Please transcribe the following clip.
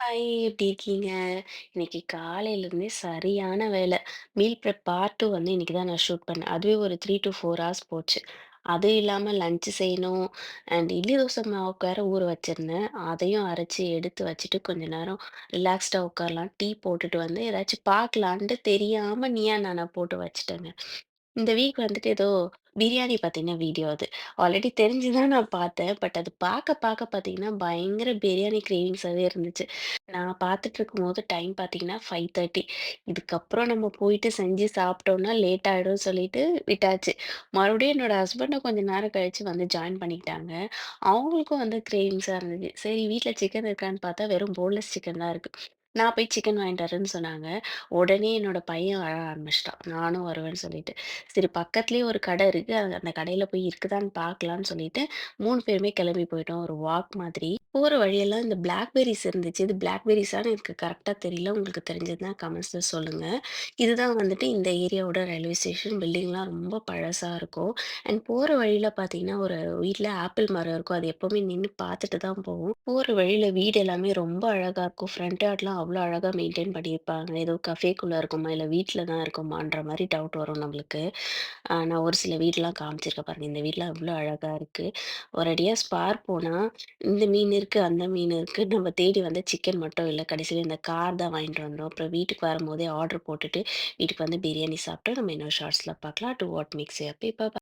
Hi, எப்படி இருக்கீங்க? இன்னைக்கு காலையிலேருந்தே சரியான வேலை. மீல் ப்ரெப் பார்ட் 2 வந்து இன்னைக்கு தான் நான் ஷூட் பண்ணேன். அதுவே ஒரு 3 to 4 ஹார்ஸ் போச்சு. அது இல்லாம லஞ்ச் செய்யணும். அண்ட் இட்லி தோசை மாவுக்கு வேற ஊற வச்சிருந்தேன். அதையும் அரைச்சு எடுத்து வச்சுட்டு கொஞ்ச நேரம் ரிலாக்ஸ்டா உட்காரலாம். டீ போட்டுட்டு வந்து ஏதாச்சும் பார்க்கலான்ட்டு தெரியாம நீயா நானா போட்டு வச்சுட்டேங்க. இந்த வீக் வந்துட்டு ஏதோ பிரியாணி பார்த்தீங்கன்னா வீடியோ அது. ஆல்ரெடி தெரிஞ்சு தான் நான் பார்த்தேன். பட் அது பார்க்க பார்த்தீங்கன்னா, பயங்கர பிரியாணி கிரேவிங்ஸாவே இருந்துச்சு. நான் பார்த்துட்டுருக்கும்போது டைம் பார்த்தீங்கன்னா 5:30. இதுக்கப்புறம் நம்ம போயிட்டு செஞ்சு சாப்பிட்டோம்னா லேட் ஆயிடும்னு சொல்லிட்டு விட்டாச்சு. மறுபடியும் என்னோட ஹஸ்பண்டும் கொஞ்ச நேரம் கழிச்சு வந்து ஜாயின் பண்ணிக்கிட்டாங்க. அவங்களுக்கும் வந்து கிரேவிங்ஸா இருந்துச்சு. சரி வீட்ல சிக்கன் இருக்கான்னு பார்த்தா வெறும் போன்லெஸ் சிக்கன் தான் இருக்கு. நான் போய் சிக்கன் வாங்கிட்டு வரேன்னு சொன்னாங்க. உடனே என்னோட பையன் அழ ஆரம்பிச்சுட்டான். நானும் வருவேன்னு சொல்லிட்டு. சரி பக்கத்துலயே ஒரு கடை இருக்கு. அந்த கடையில போய் இருக்குதான்னு பார்க்கலான்னு சொல்லிட்டு 3 பேருமே கிளம்பி போயிட்டோம். ஒரு வாக் மாதிரி. போற வழியெல்லாம் இந்த பிளாக்பெர்ரிஸ் இருந்துச்சு. இது பிளாக்பெர்ரிஸான்னு எனக்கு கரெக்ட்டா தெரியல. உங்களுக்கு தெரிஞ்சதுன்னா கமெண்ட்ஸ்ல சொல்லுங்க. இதுதான் வந்துட்டு இந்த ஏரியாவோட ரயில்வே ஸ்டேஷன். பில்டிங்லாம் ரொம்ப பழசா இருக்கும். அண்ட் போற வழியில பார்த்தீங்கன்னா, ஒரு வீட்ல ஆப்பிள் மரம் இருக்கும். அது எப்பவுமே நின்னு பார்த்துட்டு தான் போவோம். போற வழியில வீடு எல்லாமே ரொம்ப அழகா இருக்கும். ஃப்ரண்ட் யார்ட்லாம் அவ்ளோ அழகா மெயின்டெயின் பண்ணியிருப்பாங்க. ஏதோ கஃபேக்குள்ள இருக்குமா, இல்ல வீட்ல தான் இருக்குமான்ற மாரி டவுட் வரும் நம்மளுக்கு. நான் ஒரு சில வீட்லாம் காமிச்சிருக்கேன் பாருங்க. இந்த வீட்லாம் எவ்ளோ அழகா இருக்கு. ஒரடியா ஸ்பார் போனா, இந்த மீன் இருக்கு, அந்த மீன் இருக்கு. நம்ம தேடி வந்த சிக்கன் மட்டும் இல்ல. கடைசில இந்த கார் தான் வாங்கிட்டு வந்தோம். அப்புறம் வீட்டுக்கு வரும்போதே ஆர்டர் போட்டுட்டு, வீட்டுக்கு வந்து பிரியாணி சாப்பிட்டோம். நம்ம இன்னொரு ஷார்ட்ஸ்ல பார்க்கலாம். Do what makes you happy.